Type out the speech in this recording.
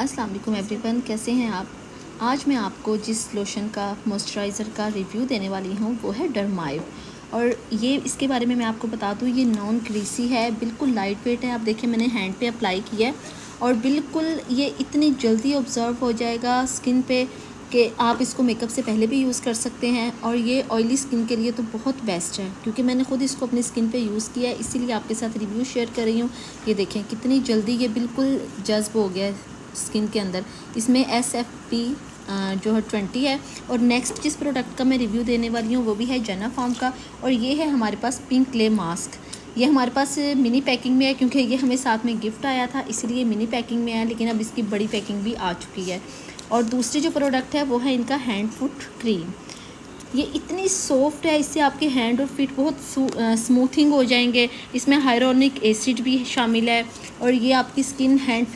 अस्सलाम वालेकुम एवरीवन, कैसे हैं आप। आज मैं आपको जिस लोशन का मॉइस्चराइज़र का रिव्यू देने वाली हूँ वो है डरमाइव। और ये इसके बारे में मैं आपको बता दूँ, ये नॉन क्रीसी है, बिल्कुल लाइट वेट है। आप देखिए मैंने हैंड पे अप्लाई किया है और बिल्कुल ये इतनी जल्दी ऑब्ज़र्व हो जाएगा स्किन पे कि आप इसको मेकअप से पहले भी यूज़ कर सकते हैं। और ये ऑयली स्किन के लिए तो बहुत बेस्ट है, क्योंकि मैंने खुद इसको अपनी स्किन पे यूज़ किया है, इसीलिए आपके साथ रिव्यू शेयर कर रही हूँ। ये देखें कितनी जल्दी ये बिल्कुल जज्ब हो गया है स्किन के अंदर। इसमें SFP जो है 20 है। और नेक्स्ट जिस प्रोडक्ट का मैं रिव्यू देने वाली हूँ वो भी है जन्ना फार्म का, और ये है हमारे पास पिंक क्ले मास्क। ये हमारे पास मिनी पैकिंग में है, क्योंकि ये हमें साथ में गिफ्ट आया था, इसीलिए मिनी पैकिंग में है, लेकिन अब इसकी बड़ी पैकिंग भी आ चुकी है। और दूसरी जो प्रोडक्ट है वो है इनका हैंड फुट क्रीम। ये इतनी सॉफ्ट है, इससे आपके हैंड और फीट बहुत स्मूथिंग हो जाएंगे। इसमें हाइलोरॉनिक एसिड भी शामिल है और ये आपकी स्किन हैंड